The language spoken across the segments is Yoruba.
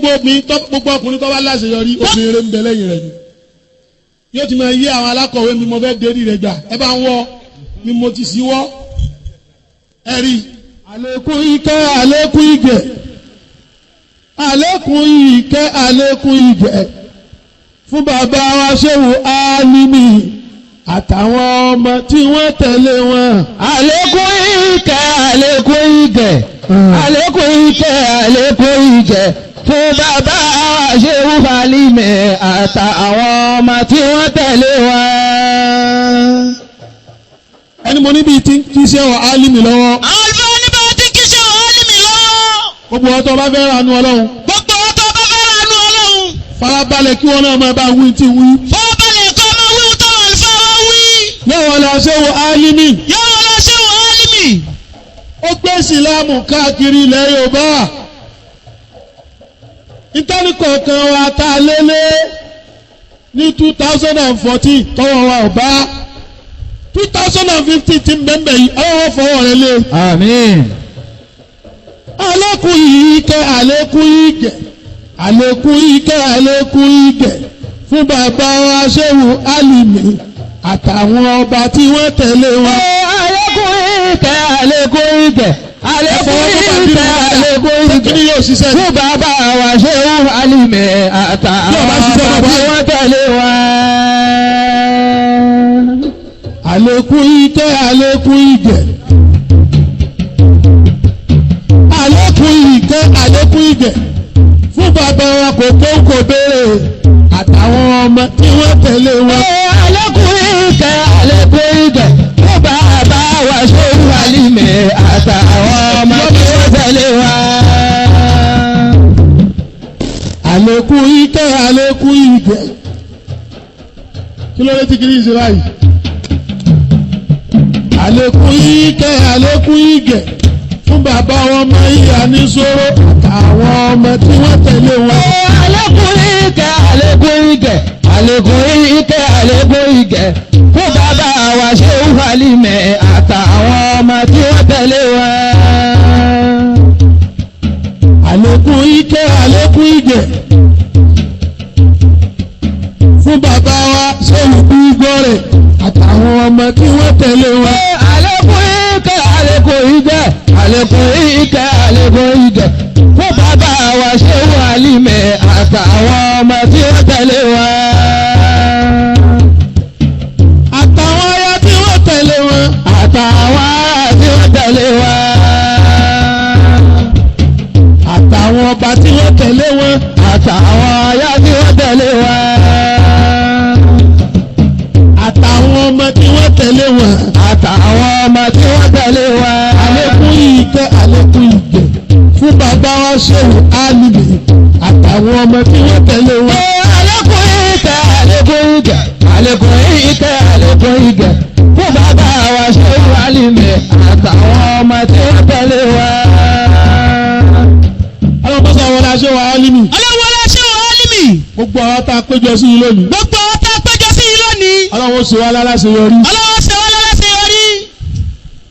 gbogbo ọkùnrin tó bá láṣeyọrí obìnrin ń bẹ lẹ́yìn rẹ̀ ni yóò ti máa yé àwọn alákọ̀wé mi mo fẹ́ dérí rẹ̀ gbà ẹ bá ń wọ́ mi mo ti sí wọ́ ẹ rí àlékún ìkẹ́ àlékún ìgẹ̀ àlékún ìkẹ́ àlékún ìgẹ̀ fún bàbá wa Ṣéhù Álímì àtàwọn ọmọ tí wọ́n tẹ̀lé wọn. àlékún ìkẹ́ àlékún ìgẹ̀ àlékún ìkẹ́ àlékún ìgẹ̀ fún bàbá wa Ṣéhù Álímì àtàwọn ọmọ tí wọ́n tẹ̀lé wọn. ẹni mo níbi tí kí Ṣéhù Álímì lọ́wọ́. Àlùfáà oníbà tí kì í ṣe Álímì lọ́wọ́. gbogbo ọ̀tọ̀ bá fẹ́ ranú Ọlọ́run. Gbogbo ọ̀tọ̀ bá fẹ́ ranú Ọlọ́run. farabalẹ̀ kí wọ́n náà máa bá wí tí wí. Fọ́ọ̀balẹ̀ kọ́ ọmọ wíwú tó àlùfáà wá wí. yọ̀wọ̀ la Ṣéhù Álímì. Yọ̀wọ̀ la Ṣéhù Álímì. ó gbé ìsìlámù káàkiri ilẹ̀ Yorùbá. ìtọ́ni kọ̀ọ̀kan wa ta lélẹ̀ ní 2014 tọwọ́ wa ò bá 2015 ti ń bẹ́ẹ̀ yìí ọwọ́ fọwọ́ rẹ lé. àmín. àlékún ìkẹ́ àlékún ìgẹ̀ àlékún ìkẹ́ àlékún ìgẹ̀ fún bàbá wa Ṣéhù Álímì àtàwọn ọba tí wọ́n tẹ̀lé wọn. àlékún ìkẹ́ àlékún ìgẹ̀ àlékún ìkẹ́ àlékún ìgẹ̀ fún bàbá wa Ṣéhù Álímì àtàwọn ọba tí wọ́n tẹ̀lé wọn. àlékún ìkẹ́ àlékún ìgẹ̀ àlékún ìkẹ́ àlékún ìgẹ̀ fún bàbá wa kò tó kò béèrè àtàwọn ọmọ tí wọ́n tẹ̀lé wọn. àlékún ìkẹ́ àlékún ìgẹ̀ fún bàbá wa Ṣéhù Álímì àtàwọn ọmọ tí wọ́n tẹ̀lé wọn. àlékún ìkẹ́ àlékún ìgẹ̀ kí ló dé tí kìí ṣe báyìí. àlékún ìkẹ́ àlékún ìgẹ̀ fún bàbá ọmọ ìyá ní sóró àtàwọn ọmọ tí wọ́n tẹ̀lé wọn. àlékún ìkẹ́ àlékún ìgẹ̀ àlékún ìkẹ́ àlékún ìgẹ̀ fún bàbá wa Ṣéhù Álímì àtàwọn ọmọ tí wọ́n tẹ̀lé wọn. àlékún ìkẹ́ àlékún ìgẹ̀ fún bàbá wa Ṣéhù Gbígbọ́rẹ̀ àtàwọn ọmọ tí wọ́n tẹ̀lé wọn. àlékún ìkẹ́ àlékún ìgẹ̀ àlékún ìkẹ́ àlékún ìgẹ̀ fún bàbá wa Ṣéhù Álímì àtàwọn ọmọ tí wọ́n tẹ̀lé wọn. àtàwọn aya tí wọ́n tẹ̀lé wọn. àtàwọn ará tí wọ́n tẹ̀lé wọn. àtàwọn ọba tí wọ́n tẹ̀lé wọn. àtàwọn aya tí wọ́n tẹ̀lé wọn. àtàwọn ọmọ tí wọ́n tẹ̀lé wọn. àtàwọn ọmọ tí wọ́n tẹ̀lé wọn. àlékún ìkẹ́ àlékún ìgẹ̀ fún bàbá wa Ṣéhù Álímì àtàwọn ọmọ tí wọ́n tẹ̀lé wọn. àlékún ìkẹ́ àlékún ìgẹ̀ àlékún ìkẹ́ àlékún ìgẹ̀ fún bàbá wa Ṣéhù Álímì àtàwọn ọmọ tí wọ́n tẹ̀lé wọn. ọlọ́mọsá wọlé Ṣéhù Álímì. Ọlọ́wọ́ la Ṣéhù Álímì. gbogbo àwọn tá a péjọ sí i lónìí. Gbogbo ọ̀tá péjọ sí i lónìí. ọlọ́wọ́ ṣe wá láláṣeyọrí. Ọlọ́wọ́ ṣe wá láláṣeyọrí.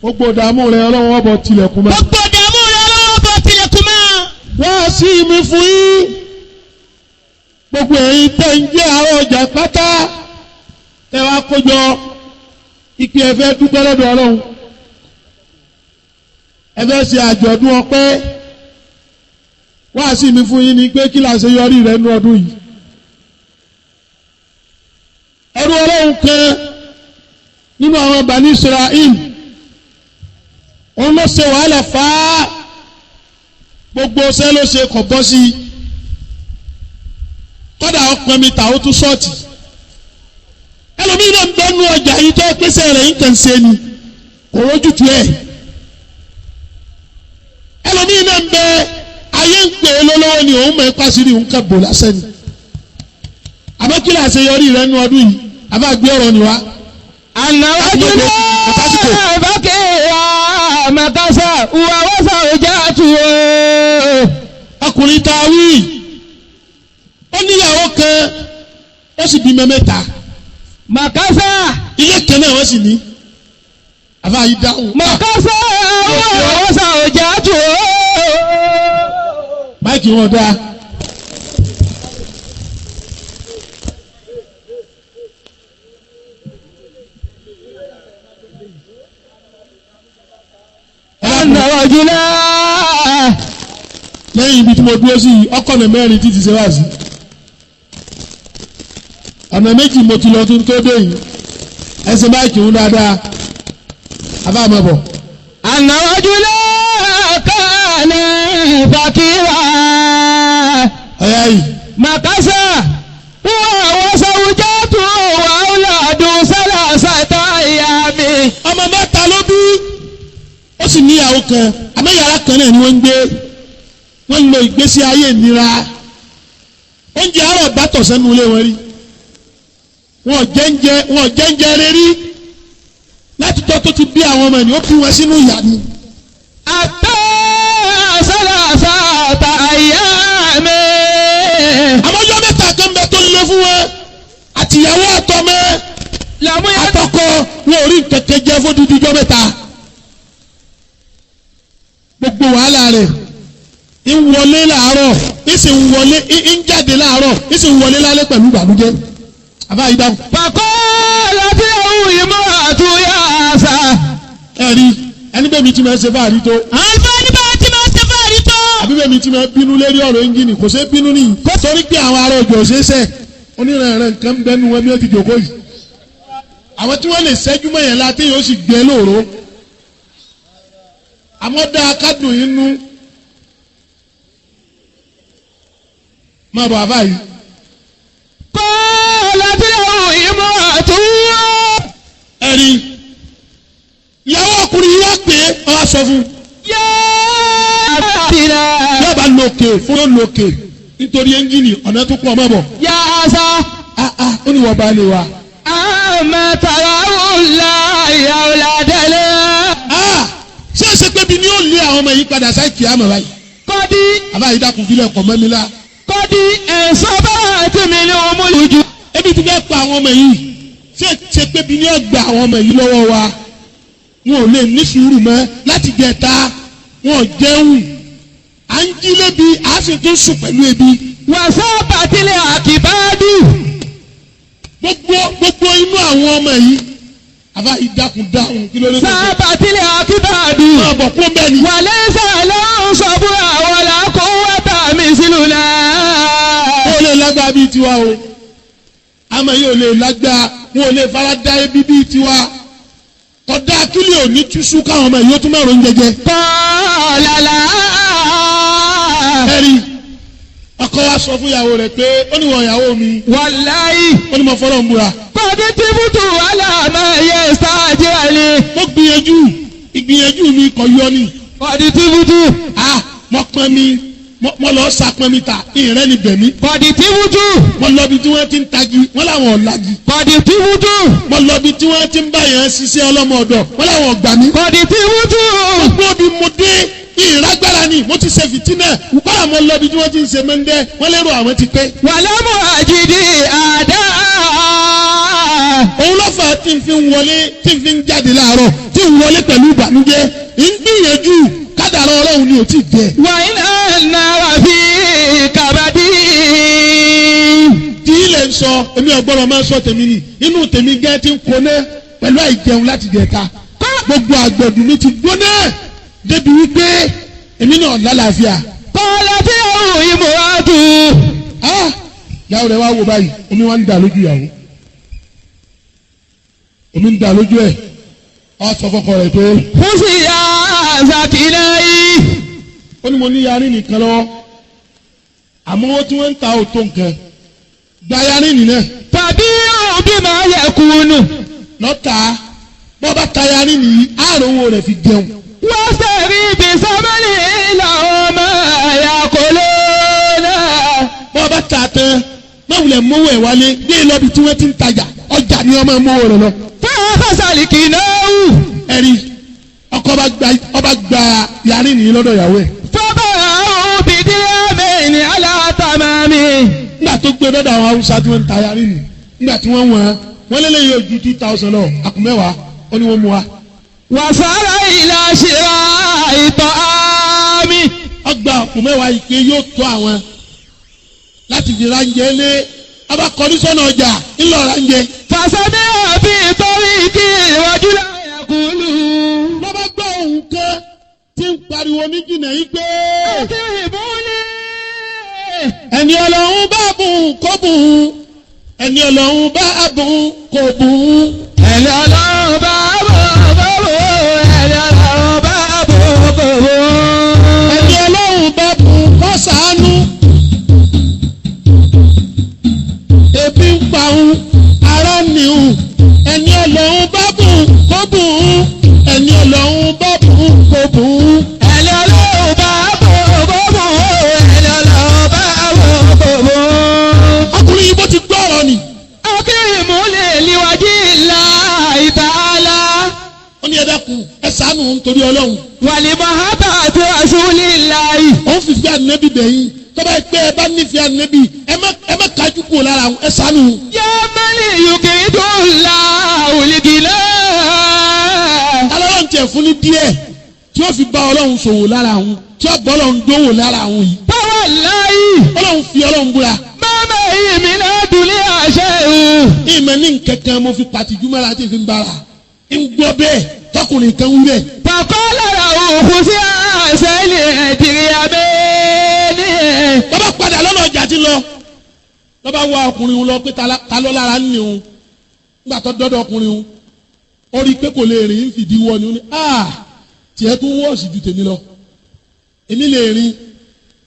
gbogbo ìdààmú rẹ ọlọ́wọ́ ọbọ̀ tilẹ̀kùn mọ́. Gbogbo ìdààmú rẹ ọlọ́wọ́ bọ̀ tilẹ̀kùn mọ́. wọ́n sí mi fún yín. gbogbo ẹ̀yin tẹ́ ń jẹ́ àárọ̀ ọjà pátá ẹ wá kójọ ìpè ẹ̀fẹ́ dúpẹ́ lọ́dọ̀ Ọlọ́run. ẹ fẹ́ ṣe àjọ̀dún ọpẹ́. wọ́n sí mi fún yín ni pé kí la ṣe yọrí rẹ̀ nínú ọdún yìí. ẹrú Ọlọ́run kan nínú àwọn Bani Israel òun ló ṣe wàhálà fáá gbogbo ṣẹ́ ló ṣe kọ̀ bọ́ sí i kọ́dà ọpọn mi ta ó tún ṣọ́ọ̀tì ẹlòmíín náà ń bẹ́ nu ọjà yìí tó pèsè rẹ̀ ń kàn ṣe ni kò rójútu ẹ̀ ẹlòmíín náà ń bẹ ayé ń pè é lọ́wọ́ ni òun mọ̀ ẹ́ pàṣírí òun kà bò lásán ni àmọ́ kí lè àṣeyọrí rẹ̀ nu ọdún yìí àbá gbé ọ̀rọ̀ ni wá. ànáwájú náà bákẹ́ àmàkásá wà wọ́sà ọjà tù ọ́. ọkùnrin tá a wí ó níyàwó kan ó sì bímọ mẹ́ta. màkásá. ilé kan náà wọ́n sì ní. àbá yìí dáhùn. màkásá wà wọ́sà ọjà tù ọ́. máìkì wọn dáa. أن رجلا lẹ́yìn ibi tí mo dúró sí ọkọ̀ ọ̀nà mẹ́rin títí ṣe wá sí ọ̀nà méjì mo ti lọ kí n tó dé yìí ẹsẹ̀ báyìí ń dáadáa abá máa bọ̀. أن رجلا كان فقيرا ọ̀yá yìí مكث وزوجته وأولاده 3 أيام. ọmọ mẹ́ta ló bí ó sì níyàwó kan àmọ́ yàrá kan náà ni wọ́n ń gbé wọ́n ń lo ìgbésí ayé ìnira oúnjẹ àárọ̀ bátọ̀ sẹ́nu ilé wọn rí wọn jẹ́ńjẹ rírí láti tọ́ tó ti bí àwọn ọmọ ẹni ó bí wọn sínú ìyà ni. حتى 3 أيام. àmọ́jọ́ mẹ́ta kan bẹ tó lé fún wọn àtìyàwó àtọmọ àtọkọ wọn ò rí kẹ̀kẹ́ jẹ fún dídíjọ́ mẹ́ta. gbogbo wàhálà rẹ̀ ń wọlé láàárọ̀ ń wọlé ń jáde láàárọ̀ ń wọlé lálẹ́ pẹ̀lú ìbànújẹ́. àbá yìí dáhùn. فقالت له امرأة ياسر. ẹ̀rí ẹni bẹ́ẹ̀ mi ti máa ń ṣe fáàrí tó. àlùfáà ní bá ti máa ṣe fáàrí tó. àbí bẹ́ẹ̀ mi ti máa bínú lérí ọ̀rọ̀ ẹ́ńjìnì kò ṣe bínú nìyí. torí pé àwọn ará òjò ṣe é sẹ́ onírànràn nǹkan bẹ́nu wọn bí ó ti jòkó yìí. àwọn tí wọ́n lè ṣẹ́jú mọ́yàn láti yóò sì gbé lóòró. àmọ́ dá akádùn inú. máa bọ̀ àbá yìí. قالت له امرأة. ẹ̀rí ìyàwó ọkùnrin yìí wá pé ọ wá sọ fún. يا أبتنا. yóò bá lókè fún yóò lókè nítorí ẹ́ńjìnì ọ̀nà tó pọ̀ mọ́ bọ̀. يا أسى. ó ní wọ́n bá lè wa. أما تراه الله أولادنا. ṣé ẹ ṣe pé bí ni ó lé àwọn ọmọ yìí padà sáìkì àmọ́ báyìí. قد àbá yìí dákun fílẹ̀ kọ̀ mọ́ mi la. قد انصبت منهم الوجوه. ebi ti fẹ́ pa àwọn ọmọ yìí ṣé ẹ ṣe pé bí ni ó gba àwọn ọmọ yìí lọ́wọ́ wa. wọn ò lè ní sùúrù mọ́ láti jẹta wọn ò jẹun à ń jí lébi à sì tún sùn pẹ̀lú ebi. وصابت العقبات. gbogbo inú àwọn ọmọ yìí àbá yìí dákun dáhùn kí ló dé tó ṣe. صابت العقبات. máa bọ̀ kó bẹ́ẹ̀ ni. وليس له صبر ولا قوة مثلنا. ó lè lágbá bíi tiwa o àmọ́ yóò lè lágbá wọn ò lè fara da ebi bíi tiwa kódà kílì ò ní túṣú káwọn ọmọ yìí ó tún mẹ́rin jẹjẹ. قال لا. ẹ̀rí ọkọ wa sọ fún ìyàwó rẹ̀ pé ó ní wọn ìyàwó mi والله ó ní mo fọlọ́ ń búra. قد تبت على ما يستعجل. mo gbìyànjú ìgbìyànjú mi kò yọ ni. قد تبت. mo pọn mi mo lọ sapọn mi ta ìrẹ́ ni bẹ̀mí. قد تبت. mo lọ bí tí wọ́n ti ń tagi wọ́n làwọn ò lagi. قد تبت. mo lọ bí tí wọ́n ti ń bá yẹn ṣiṣẹ́ ọlọ́mọ ọ̀dọ̀ wọ́n làwọn ò gbà mí. قد تبت. gbogbo bí mo dé ìrágbára ni mo ti ṣe fìtínà báwa mo lọ bí tí wọ́n ti ń ṣe mẹ́ndẹ́ wọ́n lérò àwọn ti pé. ولم أجد أعداء. òun ló fà á tí n fi ń wọlé tí n fi ń jáde láàárọ̀ tí n wọlé pẹ̀lú ìbànújẹ́ ń gbìyànjú kádàrá ọlọ́run ni ò tí ì jẹ. وإن النار في كبدي. tí ilẹ̀ ń sọ èmi ọ̀gbọ́dọ̀ máa ń sọ tèmi ni inú tèmi gẹ́ ti ń koná pẹ̀lú àìjẹun láti jẹta gbogbo àgbẹ̀dùn mi ti gbóná débi wípé èmi náà lálàáfíà. قالت له امرأة. ìyàwó rẹ̀ wá wò báyìí omi wá ń dà lójú ìyàwó omi ń dà lójú ẹ̀ ọ́ sọ fọ́kọ rẹ̀ pé. خذي يا زكيناي. ó ní mo ní yarí nìkan lọ́wọ́ àmọ́ owó tí wọ́n ń ta òtó nǹkan gba yarí nìyẹn تبيع بما يكون. lọ́ta bọ́ bá ta yarí nìyí àárò owó rẹ̀ fi jẹun. واشتري بثمن لهم ما يأكلون. bọ́ bá ta tán máwùlẹ̀ mówó ẹ̀ wálé gbé e lọ́bi tí wọ́n ti ń tajà ọjà ni ọmọ mówó rẹ̀ lọ. فأخذ الكناء. ẹ̀rí ọkọ ọba gba yarí nìyí lọ́dọ̀ ìyàwó ẹ̀. فباعوا بدرهمين على تمام. nígbà tó gbé lọ́dọ̀ àwọn haúsá tí wọ́n ń ta yarí nìyí nígbà tí wọ́n wọ́n lélẹ́yìn ojú 2000 lọ àkùnmẹ́wàá ó ní wọ́n mú wa. وصار إلى شراء طعام. ọgbà àkùnmẹ́wàá ìpè yóò tó àwọn láti fi ránjẹ lé ọba kọdísọ́nà ọjà ńlọ ránjẹ. فسمع في طريق رجلا يقول. lọ́ba gbọ́ ohun kan tí ń pariwo ní jìnnà yìí pé Àtìbúlé. ẹni Ọlọ́run bá bùn kó bùn ẹni Ọlọ́run bá bùn kó bùn. Ẹni Ọlọ́run bá bò bò. Ẹni Ọlọ́run bá bò bò. ẹni Ọlọ́run bá bùn kó ṣàánú. ebi ń pa òun ara nìhun ẹni Ọlọ́run bá bùn kó bùn ẹni Ọlọ́run bá bùn kó bùn. Ẹni Ọlọ́run bá bò bò. Ẹni Ọlọ́run bá bò bò. ọkùnrin yìí bó ti gbọ́ ọ̀rọ̀ ni. Akírímúlè níwájú ìlà ìtàlá. ó ní ẹ dákun ẹ ṣàánú nítorí Ọlọ́run. Wàlí Màhábà àti Rasúlì láì. òun fìfì ànẹ́bí bẹ̀yìn tọ́ba ẹ pé ẹ bá nífẹ̀ẹ́ ànẹ́bí ẹ má kájú kúrò lára ẹ ṣàánú. Yá mẹ́lì yùkì dùnlá òlìgìlá. alọ́run tiẹ̀ fún ní díẹ̀ tí ó fi bá Ọlọ́run ṣòwò lára àwọn tí ó bọ́ Ọlọ́run dówò lára àwọn yìí. Báwa láì. Ọlọ́run fi Ọlọ́run búra. Mama yìí mi náà dùnlé àṣẹ o. ìmọ̀ ní nkankan mo fi pàtìjú mọ́ra àti ìfi ń bára. ń gbọ́ bẹ́ẹ̀ tọkùnrin kan wí bẹ́ẹ̀. Bàbá lára òkú sí àṣẹ ilé ẹ̀dìrí abẹ́ẹ́ni. bàbá padà lọ́nà ọjà ti lọ. lọ́ba wá ọkùnrin òun lọ pé ta ló lára ń ní òun. nígbà tó dọ́dọ̀ ọkùnrin òun. ó rí i pé kò lè rìn ń fìdí wọ ni ó ní tiẹ̀ tún wọ́ọ̀sì ju tèmi lọ. èmi lè rìn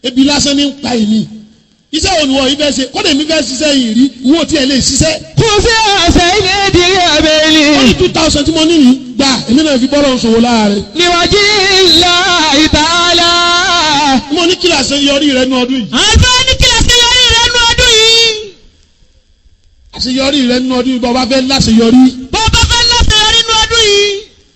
ebi lásán ní ń pa èmi. iṣẹ́ wo ni wọ́n yìí fẹ́ ṣe kọ́dà èmi fẹ́ ṣiṣẹ́ yìí rí wo tiẹ̀ lè ṣiṣẹ́. Kú sí àṣẹ ilé ẹ̀dìrí abẹ́ẹ́ni. ó ní 2000 tí mo ní yìí gbà èmi náà fi bọ́lọ̀ ṣòwò láàárẹ̀. Níwájú ìlà ìtàlá. mo ní kí àṣeyọrí rẹ nú ọdún yìí. àbá ní kí láṣeyọrí rẹ nú ọdún yìí. àṣeyọrí rẹ nú ọdún yìí bọ́ bá fẹ́ láṣeyọrí. bó bá fẹ́ láṣeyọrí nú ọdún yìí.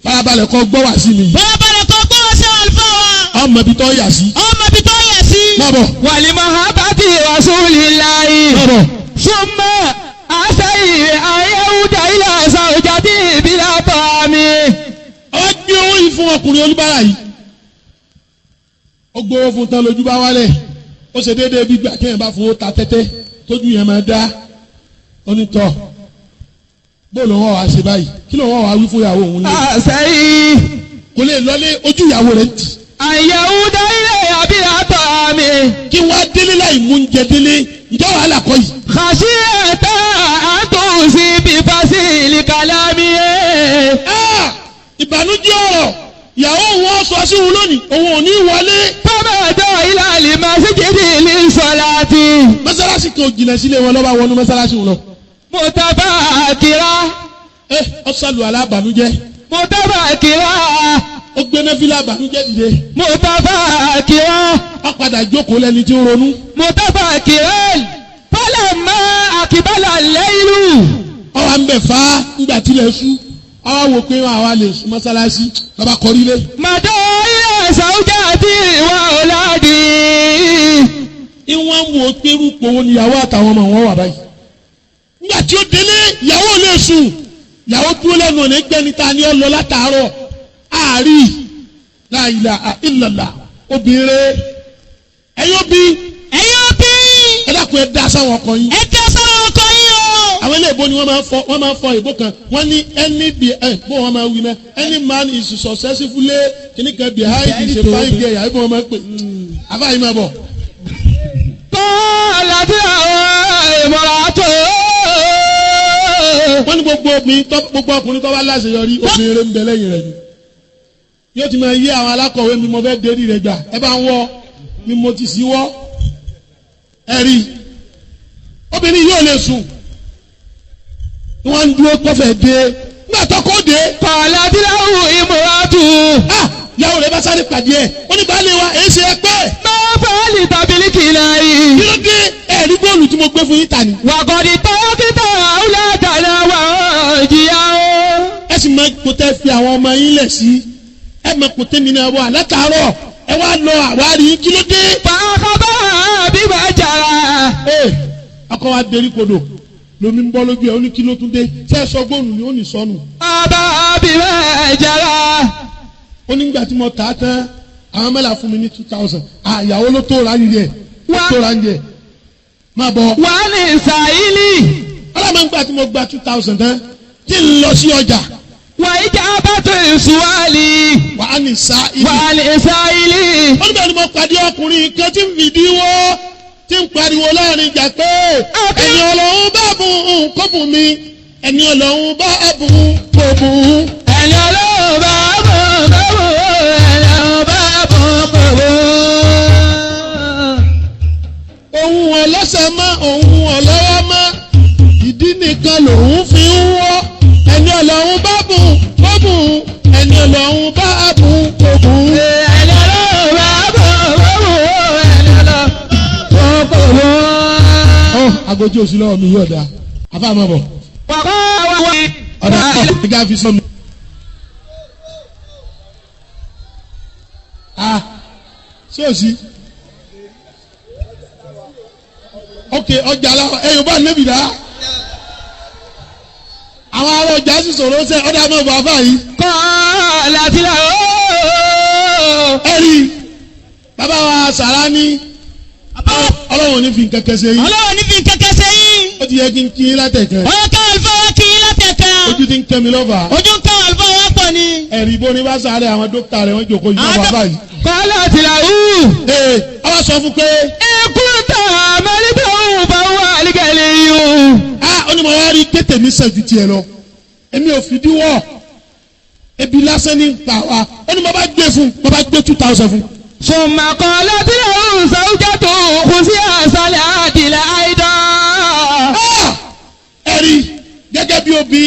farabalẹ̀ kọ́ gbọ́ wá sí mi. bọ́ọ̀bọ̀lẹ̀ kan gbọ́wọ́ sí àlùfáà wa. ọmọ ibi tó yà sí. ọmọ ibi tó yẹ sí. má bọ̀. Wàlí Màhábà àti Rasúlì láì. má bọ̀. Súnmọ́ àṣẹyìn ayélujára ilé àṣà òjà tí ìbílẹ̀ bọ̀ mi. ọwọ́ gbé owó yìí fún ọkùnrin oníbàárà yìí. ó gbowó fún tán lójú bá wálẹ̀. ó ṣe déédéé bí gbà kéèyàn bá fowó ta tẹ́tẹ́ tójú yẹn máa dá. onítọ̀ bóòlù wọn wá ṣe báyìí kí ló wọn wá wí fún ìyàwó òun lé. Àṣẹyìn kò lè lọlé ojú ìyàwó rẹ̀ ń tì. ayélujára ilé ìbílẹ̀ bọ̀ mi. kí wọ́n á délé láì mú oúnjẹ délé ǹjẹ́ wàhálà kọ́ yìí. Khashiyata àtúnṣe bíbásí ìlìkàlámì. ìbànújẹ́ ọ̀rọ̀ ìyàwó wọn sọ sí òun lónìí òun ò ní wọlé. Tọ́mọ̀tọ́ ìlàlì masjidi ní sọ́láàtì. mọ́sálásí kan ò jìnnà sílé wọn lọ́ba wọnú mọ́sálásí wọn lọ. Mutabakira. ọ̀sálù alábànújẹ́ Mutabakira. ó gbé nẹ́fílà àbànújẹ́ dìde. Mutabakira. ó padà jókòó lẹ́ni tí ń ronú. Mutabakira. Falamma akbala al-laylu. ọwọ́ à ń bẹ̀ fá ńgbà tilẹ̀ sú ọwọ́ wò pé àwa lè sùn mọ́sálásí lọ́ba kọrí lé. Màdó ilé zawjati wa auladi. ìwọ̀n wo pérú powó níyàwó àtàwọn ọmọ wọn wà báyìí. nígbà tí ó délé ìyàwó lè sùn ìyàwó dúró lẹ́nu ọ̀nà ẹgbẹ́ni ta ni ó lọ látàárọ̀ àárí la ilaha illallah obìnrin ẹ̀yọ́ bí ẹ dákun ẹ dá sáwọn ọkọ yín. ẹ jẹ́ sọ́wọ́ ọkọ yín o. àwọn ilé ìbò ni wọ́n máa ń fọ ìbò kan wọ́n ní bó wọ́n máa wí mẹ́ any man is successfully kìnnìkan behind is a fine girl yàrá ìbò wọn máa ń pè àfáàyè máa bọ̀. Kọ́lá tí àwọn ìmọ̀ràn tó. wọ́n ní gbogbo ọkùnrin tó bá láṣeyọrí obìnrin ń bẹ lẹ́yìn rẹ̀ ni yóò ti máa yí àwọn alákọ̀wé mi mo fẹ́ dérí rẹ̀ gbà ẹ bá ń wọ́ ni mo ti sí wọ́ ẹ rí obìnrin yóò lè sùn wọ́n ń dúró kọfẹ́ dé nígbà tó kọ́ dé. Kọ́lá tí àwọn ìmọ̀ràn tó. yàwó rẹ̀ bá sáré pàdé ẹ̀ ó ní baálé wa èyí ṣe ẹ pẹ́. Máa bọ́ọ̀lì tàbílì kìlá yìí. kí ló dé ẹ̀rí góòlù tí mo gbé fún yín ta ni. Wàgọ̀dì tọ́kítà ọ̀làdàlà wà jìyà o. ẹ sì máa kó tẹ́ fi àwọn ọmọ yín lẹ̀ sí ẹ máa kó tẹ́ mi náà wọ àlátàárọ̀ ẹ wá lọ àwárí kí ló dé. Fàákàbà bíbá jàrà. akọ wa derí kodò lomi ń bọ́ lójú ẹ ó ní kí ló tún dé ṣé ẹ sọ gbóòlù ni ó ní sọnù. Bàbá bíbá jàrà. ó ní gbà tí mo tà á tán àwọn mẹ́la fún mi ní 2000 àyàwó ló tó ra ń jẹ ó tó ra ń jẹ máa bọ̀. Wà ní Sàílì. ọlọ́mọ ń gbà tí mo gba 2000 tán tí ń lọ sí ọjà wà ìjà abátò ìṣúwálì. wà á ní sá ilé. wà ní sáìlì. ó ní bẹ́ẹ̀ ni mo pàdé ọkùnrin kan tí ń fìdí wọ́ tí ń pariwo láàrin ìjà pé ẹni Ọlọ́run bá bùn kó bùn mi ẹni Ọlọ́run bá bùn kó bùn. ẹni Ọlọ́run bá bùn kó bùn ẹni Ọlọ́run bá bùn kó bùn. òun ọlọ́sẹ̀ mọ́ òun ọlọ́wọ́ mọ́ ìdí nìkan lòun fi ń wọ́ ẹni Ọlọ́run bá bùn kó bùn ẹni Ọlọ́run bá bùn kó bùn. ẹni Ọlọ́run bá bùn kó bùn ẹni Ọlọ́run bá bùn kó bùn. agojú òsì lọ́wọ́ mi yóò dáa àfa àmọ́ bọ̀. wàhálà wà. ọ̀dà ìgbà fi sọ mi. ṣé o sí. ok ọjà aláwọ̀ ẹ̀yọ̀ bá nẹ́bì dá. àwọn ará ọjà sì sọ̀rọ̀ ṣe ọ̀dà àmọ́ bọ̀ àfa yìí. kọ́ láti là ó. ẹ rí bàbá wa sàrà ní Ọlọ́run ní fi kẹ̀kẹ́ ṣe yín. Ọlọ́run ní fi kẹ̀kẹ́ ṣe yín. ó ti yẹ kí n kí yín látẹ̀kẹ́. ó yẹ ká àlùfáà wá kí yín látẹ̀kẹ́. ojú ti ń kẹ́ mi lọ́fà. ojú ń ká àlùfáà wá pọ̀ ni. ẹ̀rí bó ni bá sáré àwọn dókítà rẹ̀ wọ́n jòkó yìí náà bàbá yìí. kọ́ láti là ó. ee ọba sọ fún pé. ikú ta mẹ́líkà òun bá wà nígẹ̀lẹ́ yìí o. ó ní mo wá rí kété mi sẹ́jú tiẹ̀ lọ èmi ò fìdí wọ̀ ebi lásán ní pa wa ó ní mo bá gbé fún mo bá gbé 2000 fún. ثم قالت له زوجته خذي أصل عادل أيضا. ẹ̀rí gẹ́gẹ́ bí obì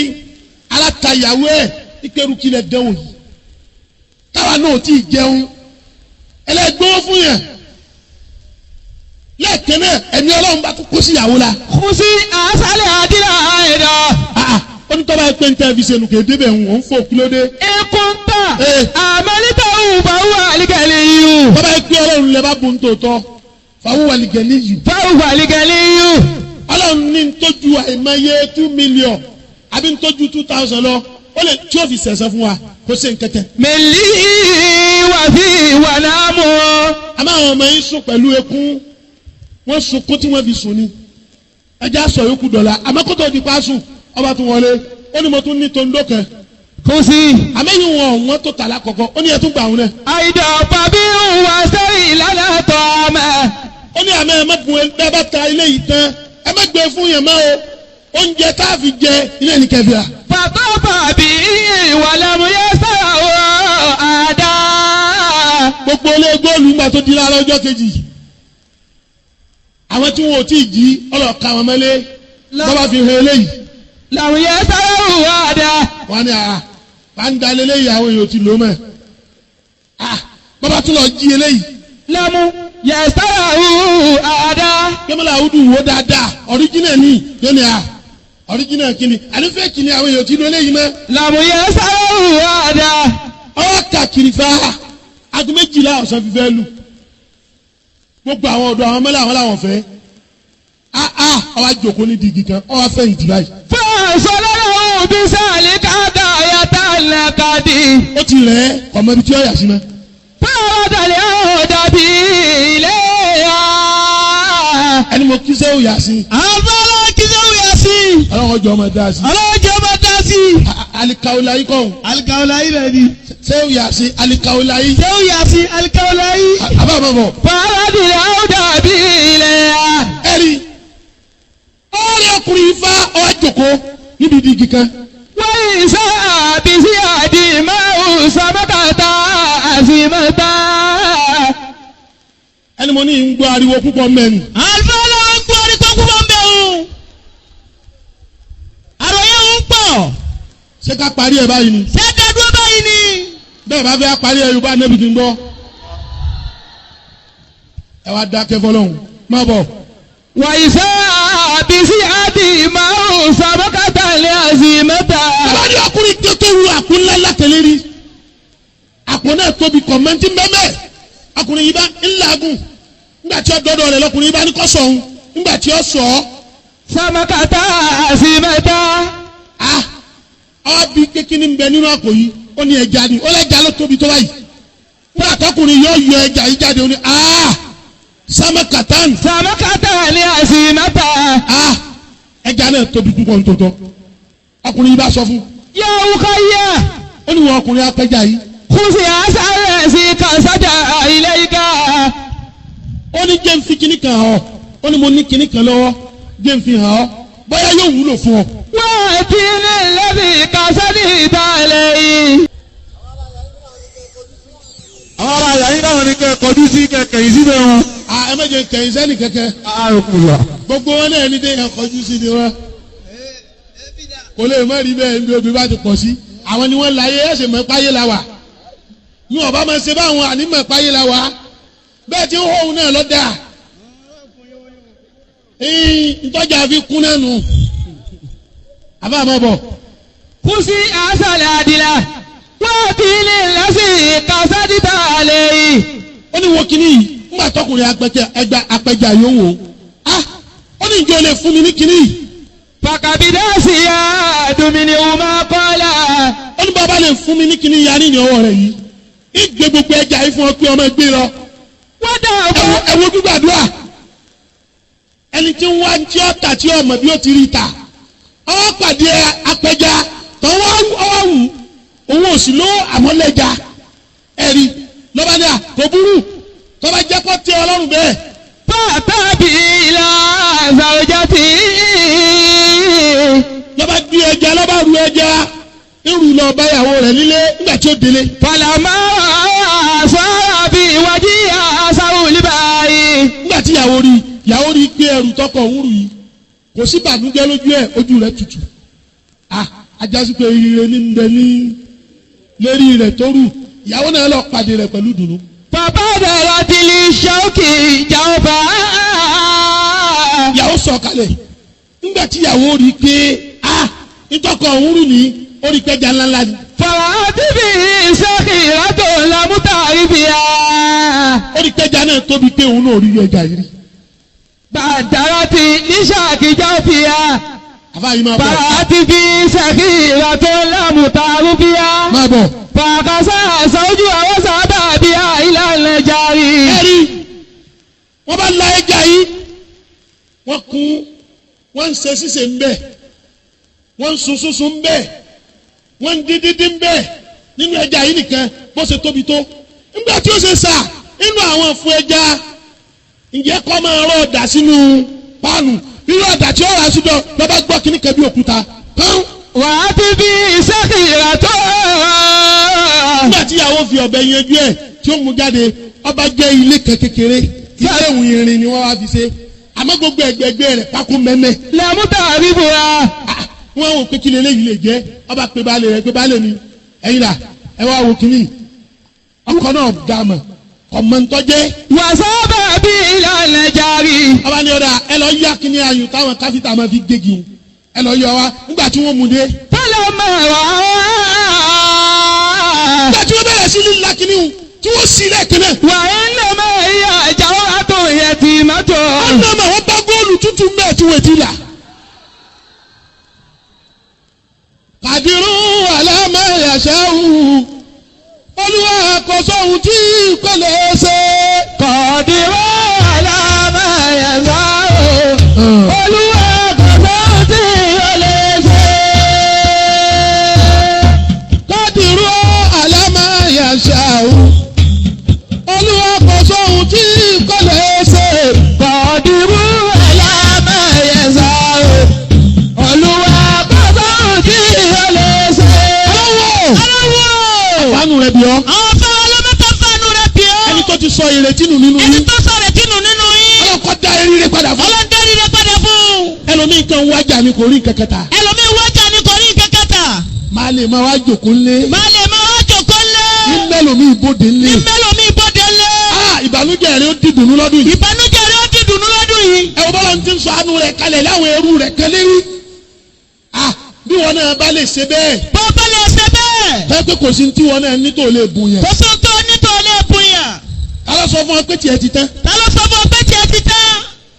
alátayàwó ẹ̀ ìkẹrù kílẹ̀ dẹ́wọ̀n yìí káwa náà tí ì jẹun ẹlẹ́gbẹ́wọ́ fún yẹn lẹ́ẹ̀kẹ́ náà ẹ̀mí Ọlọ́run bá kó sí ìyàwó la. خذي أصل عادل أيضا. ó ní tọ́ba ẹgbẹ́ ń tẹ́ fi ṣẹnu kéde bẹ̀ ń wọ́n fò kílódé. ìkúntà àmàlítà òun bá wà nígẹ̀lẹ́ yìí. tọ́ba ẹgbẹ́ Ọlọ́run lẹ́ bá bùn tòótọ́ fàwọn wà nìgẹ̀lẹ́ yìí. fáwọn wà nígẹ̀lẹ́ yìí. Ọlọ́run ní ntọ́jú àìmọye 2 million àbí ntọ́jú 2000 lọ ó lè tí ó fi sẹ̀sẹ̀ fún wa kó ṣe nkẹ́kẹ́. mẹ́lí wà sí ìwà náà mọ́. àmọ́ àwọn ọmọ yín sùn pẹ̀lú ekún wọ́n sunkún tí wọ́n fi sùn ni ẹja sọ yòókù dọ̀la àmọ́ kótó di pa sùn ọba tún wọlé ó ní mo tún ní tondo kan. kò sí. àmẹ́yìn wọn tó tà lákọ̀ọ́kọ́ ó ní ẹ̀ tún gbà wọn náà. àìdọ̀ pàbí wà sẹ́yìn lánà tọ́ ọmọ. ó ní àmọ́ ẹ má gun ẹ bá ta ilé yìí tán ẹ má gbé fún yẹn mọ́ o oúnjẹ tá a fi jẹ ilé ní kẹfìà. pàtó pàbí ìwàlámúyẹ sọ̀rọ̀ àdá. gbogbo ilé góòlù ńgbà tó di lára ọjọ́ kejì àwọn tí wọn ò tí ì jí ọlọ́ọ̀ka wọn mọ́lé bọ́ba fi hàn eléyìí. làmúyẹ sọ̀rọ̀ àdá. wọ́n ní bá ń dalẹ̀ eléyìí àwọn èèyàn ti lò mọ́ bọ́ba tún lọ jí eléyìí. lámú yẹ sọ̀rọ̀ àdá. kẹ́mọ́lá àwùjọ wo dáadáa ọ̀ríjínà ni yóò ní ọ̀ríjínà kìíní ànífẹ́ kìíní àwọn èèyàn ti lò eléyìí mọ́. làmúyẹ sọ̀rọ̀ àdá. ọwọ́ kàkiri fa aago 12 ọ̀sán fífẹ́ lù gbogbo àwọn ọ̀dọ́ àwọn mẹ́lẹ̀ àwọn làwọn fẹ́ ọwọ́ àjòkó ní dìgì kan ọwọ́ afẹ́yìntì báyìí. fọ́sọ̀lọ́wọ́ bí sàlẹ̀ káàdà yàtà lẹ́kàdì. ó ti rẹ̀ ọmọ ibi tí ó yà sí mọ́. fáwọn tàlẹ́ ọ̀ dàbí ilé ya. ẹni mo kí sẹ́wù yà sí. àbálọ̀ kí sẹ́wù yà sí. ọlọ́wọ́ jọ ọmọ dá sí. ọlọ́wọ́ jẹ́ ọmọ dá sí. alikawulayi kọ́. alikawulayi rẹ̀ ni. sẹ́wù yà sí alikawulayi. sẹ́wù yà sí alikawulayi. àbá àbá bọ̀. fáwọn tàlẹ́ ọ̀ dàbí ilé ya. ẹ̀rí ọ̀rẹ́ ọkùnrin ifá ọwọ́ àjòkó níbi dìgì kan. wọ́n sọ àbísí àdìmọ́ sàmọ́kàtà àsìmọ́tà. ẹni mo ní ń gbọ́ ariwo púpọ̀ mẹ́rin. àlùfáà ló ń gbọ́ orí kókó bọ́ mbẹ́ o. àròyé ń pọ̀. ṣé ká parí ẹ̀ báyìí ni. ṣé dẹ́dúró báyìí ni. bẹ́ẹ̀ bá fẹ́ parí ẹ̀ yorùbá nẹ́bi kì í gbọ́. ẹ wá dákẹ́ fọlọ́hún má bọ̀. wàyísá àbísí àdìmọ́ sàmọ́kàtà lé àsìmọ́tà. abájú ọkùnrin tó wu àpò ńlá látẹ̀lé rí àpò náà tóbi kọ̀mẹ́ntì mẹ́mẹ́ ọkùnrin yìí bá ńlágùn nígbà tí ó dọ́dọ̀ rẹ̀ lọkùnrin yìí bá ní kọ́ sọ̀hún nígbà tí ó sọ̀ ọ́. sàmọ́kàtà àsìmọ́tà. ọbí kékeré ń bẹ nínú àpò yìí ó ní ẹja ni ó lẹ́ja ló tóbi tó báyìí nígbà tọkùnrin yóò yọ ẹja yìí jáde ó ní sàmọ́kàtàn. sàmọ́kàtà lé àsìmọ́tà. ẹja náà tóbi púpọ̀ nítòótọ́ ọkùnrin yìí bá sọ fún yá Ukayya. ó ní wọn ọkùnrin apẹja yìí. kùsì àṣàrẹ̀ sí kàṣájà ilé ika. ó ní jẹ́ ń fi kinní kan hàn ọ́ ó ní mo ní kinní kan lọ́wọ́ jẹ́ ń fi hàn ọ́ bóyá yóò wúlò fún ọ. wọ́n ti ní lẹ́bi kàṣádì ìtàlẹ̀ yìí. àwọn ará yàrá yìí náà ní kẹ́ kọjú sí kẹ̀kẹ́ yìí síbẹ̀ wọn. ẹ má jẹ́ kẹ̀yìn sẹ́ni kẹ̀kẹ́. àrùkùlà. gbogbo wọn náà ní dé yẹn kọjú sí ni wọn. kò lè má rí bẹ́ẹ̀ ní obì bá ti pọ̀ sí. àwọn ni wọ́n láyé ẹ̀sẹ̀ mọ́ páyé la wà. ní ọba máa ṣe báwọn ànímọ̀ páyé la wà. bẹ́ẹ̀ tí ń hóun náà lọ dáa. ntọ́jà fi kún náà nù. àbá àmọ́ bọ̀. kùsì àṣàlẹ̀ àdìlà. wọ́n ti ní lẹ́sì kàṣádì ìtàlẹ̀ yìí. ó ní wo kínní yìí ńgbà tọkùnrin apẹja yóò wò ó ní ìjọ lè fún mi ní kínní yìí. fàkàbídẹ́sì yá dùmínì ọmọ kọ́lá. ó ní bàbá lè fún mi ní kínní yarí ní ọwọ́ rẹ̀ yìí. ìgbé gbogbo ẹja yìí fún ọ pé ọmọ ẹgbẹ́ lọ. wọ́n dà bọ́. ẹ wo gbígbàdúrà ẹni tí ń wá tí ó tà tí ọmọ bí ó ti rí ta ọ pàdé apẹja tó wá wù òun ò sì ló àmọ́lẹ́ja ẹ̀rí lọ́ba ní à kò burú tọ́ba jẹ́ kó tẹ ọlọ́run bẹ́ẹ̀. Fàtàbí ilà àzàwòjátì. lọ́ba gbé ẹja lọ́ba ru ẹja irú lọ báyàwó rẹ̀ nílé nígbà tí ó délé. Fàlàmà sọ́ra bí ìwájú àṣàwò líbàáyé. nígbà tí ìyàwó rí gbé ẹrù tọkọ òun rù yìí kò sí bànújẹ́ lójú ẹ̀ ojú rẹ̀ tutù. ajásí pé ire ní ń bẹ ní lérí rẹ̀ tó rù ìyàwó náà lọ pàdé rẹ̀ pẹ̀lú dùnú. Bàbá dàrá ti lè ṣọ́ọ̀kì ìjàmbá. ìyàwó sọ̀ kalẹ̀ nígbà tí ìyàwó rí pé ìtọ́kọ̀ òun rù ní orí pẹ́jà ńláńlá ni. Fàràtìbì sẹ́kì ìrátò lámúta ìbíyà. orí pẹ́jà náà tóbi pé òun náà rí ẹja yìí rí. Bàdàrà ti níṣàkìjà fìyà. àfáàyí máa bọ̀. Fàràtìbì sẹ́kì ìrátò lámúta ìbíyà. máa bọ̀. Fàkàsà sọ́jú àwọn sábà bí i ìlànà jàrí. ẹ̀rí wọ́n bá la ẹja yìí wọ́n kún wọ́n ń ṣe ṣíṣe ń bẹ̀ wọ́n ń sun sunsun ń bẹ̀ wọ́n ń dídídí ń bẹ̀ nínú ẹja yìí nìkan bó ṣe tóbi tó nígbà tí ó ṣe sà nínú àwọn fún ẹja ǹjẹ́ kọ́ máa rọ ọ̀dà sínú páànù nínú ọ̀dà tí ó rà sí lọ́ba gbọ́ kíní kan bí òkúta kán. Wàá ti fi sẹ́kì ìrátò. nígbà tí ìyàwó fi ọ̀bẹ yanjú ẹ̀ tí ó mú jáde ọba jẹ́ ilé kan kékeré ilé ìwùn irin ni wọ́n wá fi ṣe àmọ́ gbogbo ẹgbẹ̀gbẹ̀ rẹ̀ pákó mẹ́mẹ́. Lẹ́múta àbíbúra. wọ́n wò pé kí lélẹ́yìí lè jẹ́ ọba pé baálé rẹ̀ pé baálé mi ẹ̀yin là ẹ wá wo kínní ọkọ náà dá mọ̀ ọmọ ntọ́jẹ́. Wàsábà bí ìlànà jàrí. ọba ní ọ̀dà ẹ lọ yá kínní ayò táwọn káfíńtà máa fi gégi o ẹ lọ yọ wa nígbà tí wọ́n mú dé. Tọ́lá máa wà á. nígbà tí wọ́n bẹ̀rẹ̀ sí ní ńlá kínní o tí wọ́n sì lẹ́ẹ̀kẹ́lẹ́. Wà á lè máa yà àjàwọ́ àtò yẹ tì mọ́tò. ọ̀nà mà wọ́n bá góòlù tútù mẹ́ẹ̀ tí wọ́n ti là. kàdírù àlámà yàṣáwù olúwa kò sóhun tí kò lè ṣe. Kọ̀dìrọ̀ àlámà yàtọ̀ olúwa kò sóhun tí ó lè ṣe. kàdírù àlámà yàṣáwù olúwa kò sóhun tí kò lè ṣe. Kọ̀dìrọ̀ àlámà yàtọ̀ olúwa kò sóhun tí ó lè ṣe. fanu rẹ bi ọ. àwọn fẹ́ ọlọ́mọta fanu rẹ bí ọ. ẹni tó ti sọ ìrètí nù nínú ẹni yín. tó sọ rẹ̀ tínú nínú yín. ọlọ́kọ̀ da eré padà fún. ọlọ́dẹ́rì rẹ padà fún. ẹlòmíì kan wájà ni kò rí kẹ̀kẹ́ ta. ẹlòmíì wájà ni kò rí kẹ́kẹ́ tà. máa lè máa wá jòkó ńlé. máa lè máa wá jòkó lé. ní mẹ́lòmíì bóde ńlé. ní mẹ́lòmíì bóde lé. ìbànújẹ́ rẹ ó di dùnú lọ́dún yìí. ìbànújẹ́ rẹ ó di dùnú lọ́dún yìí. ẹ wò bọ́lá ti ń sọ àánú rẹ̀ kalẹ̀ láwọn ẹrú rẹ̀ kẹlẹ́ rí. bí wọn náà bá lè ṣe bẹ́ẹ̀. bó bá lè ṣe bẹ́ẹ̀. fẹ́ pé kò sí tí wọn náà ní tó lè bùn yẹn. kò sóhun tó ní tó lè bùn yàn. ta ló sọ fún ọ pé tiẹ̀ ti tán. ta ló sọ fún ọ pé tiẹ̀ ti tán.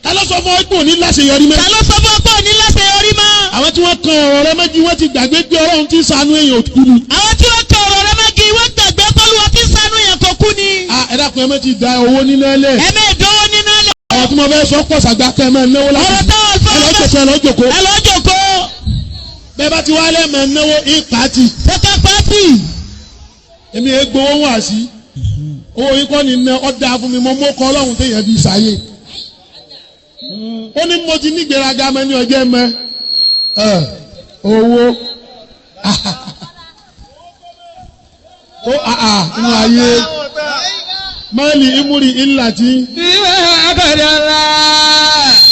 ta ló sọ fún ọ pé òní láṣeyọrí mọ́. ta ló sọ fún ọ pé òní láṣeyọrí mọ́. àwọn tí wọ́n kan ọ̀rọ̀ rẹ méjì wọ́n ti gbàgbé pé ọlọ́run ti ṣàánú èèyàn òkú ni. àwọn tí wọ́n kọ ọ̀rọ̀ rẹ méjì wọ́n gbàgbé kọ́lùwọ́ tí sanu yẹn kò kú ni. ẹ dákun ẹ mẹ́ ti da owó nínú ẹlẹ́. ẹ̀mẹ́ ìdánwò nínú ẹlẹ́. àwọn tí mo fẹ́ sọ pọ̀ sàgbà kẹ́ ẹ máa náwó láti. ọ̀rọ̀ táwọn fẹ́ ẹ lọ jòkó. ẹ lọ jòkó. bẹ́ẹ̀ bá ti wá lẹ́mọ̀ náwó ìpàtì. Tẹ́tẹ́ pátì. èmi è gbowó wá sí owó yín kọ́ ni ná ọ̀dà fún mi mo mọ́ kọ́ ọlọ́run téèyàn fi ṣàyè. ó ní mo ti ní gbéraga mọ́ ní ọjọ́ mọ́ owó ó inú ayé máàlì ìmúri ìlà tí Ìwé àkàdàrà.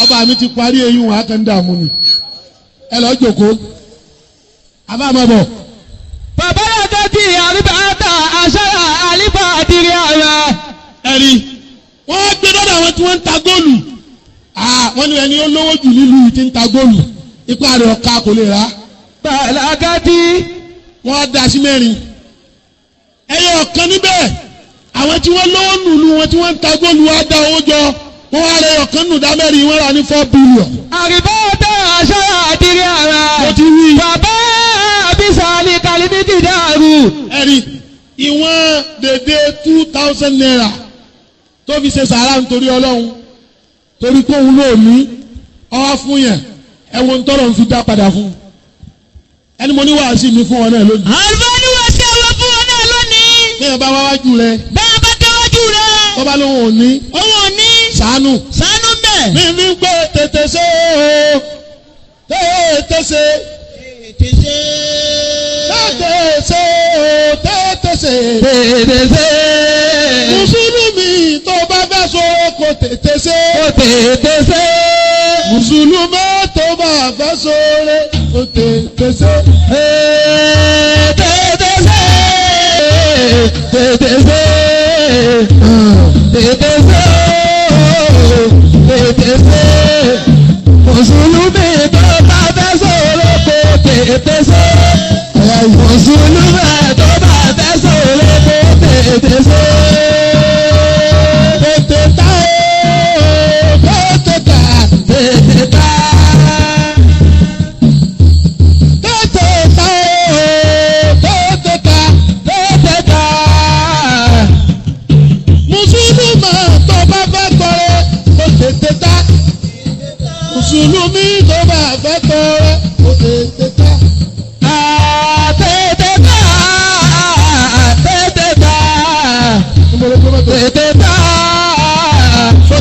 ọba mi ti parí eyín wọn akẹ́ńdà mú ni ẹ lọ jókòó abáàmọ́bọ̀. Bàbá yàtọ̀ tí àríbàtà àṣàrà àlífà àdìrí àrà. ẹ̀rí wọ́n gbé lọ́dọ̀ àwọn tí wọ́n ń ta góòlù wọ́n ní ẹni olówó jù nílùú tí ń ta góòlù ipá rẹ̀ ọ̀ka kò lè rà. Bàlágàdì. wọ́n da sí mẹ́rin ẹyẹ ọ̀kan níbẹ̀ àwọn tí wọ́n lówó nùlù wọn tí wọ́n ń ta góòlù wá da owó jọ wọ́n wá rẹ ọ̀kan nù dá mẹ́rin wọ́n rà ní 4 billion. Àríbàtà àṣàrà àdìrí àrà. mo ti wí. Bàbá àbísàlì kàlímìtì dàrú. ẹ̀rí ìwọ̀n dédé 2,000 naira tó fi ṣe sàrà nítorí ọlọ́run torí pé òun ló ní ọwọ́ fún yẹn ẹ̀wọ̀n tọrọ ń fi dá padà fún ẹni mo ní wàásù mi fún wọn náà lónìí. Àlùfáà ni wọ́n ṣe ọ̀rọ̀ fún wọn náà lónìí. bẹ́ẹ̀ bá wá wájú rẹ Bẹ́ẹ̀ bá déwájú rẹ̀. tọ́ba lóhùn òní Òun ò ní. sànù. Sànú bẹ̀. mi fi ń gbé tètè ṣe o tètè ṣe Tètè ṣe. tètè ṣe o tètè ṣe. Tètè ṣe. mùsùlùmí tó bá fẹ́ so kò tètè ṣe. Ó tètè ṣe. mùsùlùmí tó bá fẹ́ so kò tètè ṣe. Tètè ṣe. Tètè ṣe. Tètè ṣe. Tètè ṣe. Mùsùlùmí tó bá fẹ́ sọ̀rọ̀ kò tètè ṣe. Mùsùlùmí tó bá fẹ́ sọ̀rọ̀ kò tètè ṣe. tètè ta o tètè ta Tètè ta. tètè ta o tètè ta. Tètè ta. mùsùlùmí tó bá fẹ́ tọrẹ kò tètè ta. mùsùlùmí tó bá fẹ́ tọrẹ kò tètè ta. Tètè ta. Tètè ta. Tètè ta.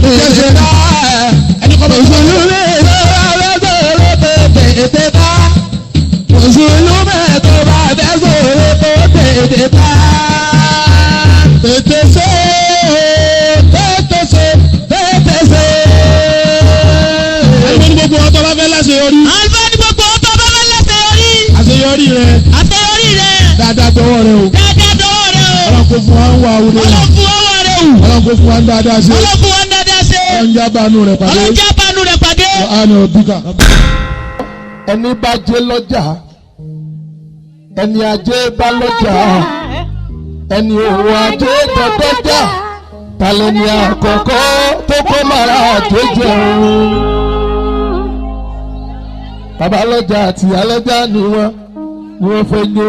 Tètè ta. ẹni kọ́ bá Mùsùlùmí tó bá fẹ́ sọ̀rọ̀ kò tètè ta. Mùsùlùmí tó bá fẹ́ sọ̀rọ̀ kò tètè ta. tètè ṣe tètè ṣe. Tètè ṣe. ẹni wọ́n ní gbogbo ọtọ́ bá fẹ́ láṣeyọrí. Àlùfáà ni gbogbo ọ̀tọ̀ bá fẹ́ láṣeyọrí. àṣeyọrí rẹ Àṣeyọrí rẹ̀. dáadáa dọwọ́ rẹ o. Dáadáa dọwọ́ rẹ̀ o. ọlọ́run kò fún wa ń wá wúlò. Ọlọ́run fún ọwọ́ rẹ̀ o. ọlọ́run kò fún wa ń dáadáa ṣe. Ọlọ́run fún wọn dáadáa ṣe. ọlọ́run jábàánú rẹ pàdé. Ọlọ́run jẹ́ bánú rẹ̀ pàdé. àánú òbíkà. ẹni bá jẹ́ lọ́jà ẹni ajé bá lọ́jà ẹni òun ajé dọ́dọ́jà talẹ̀ ni àkọ́kọ́ tó kọ́ mara tó jẹun. bàbá lọ́jà àti alọ́jà ni wọ́n fẹ́ yó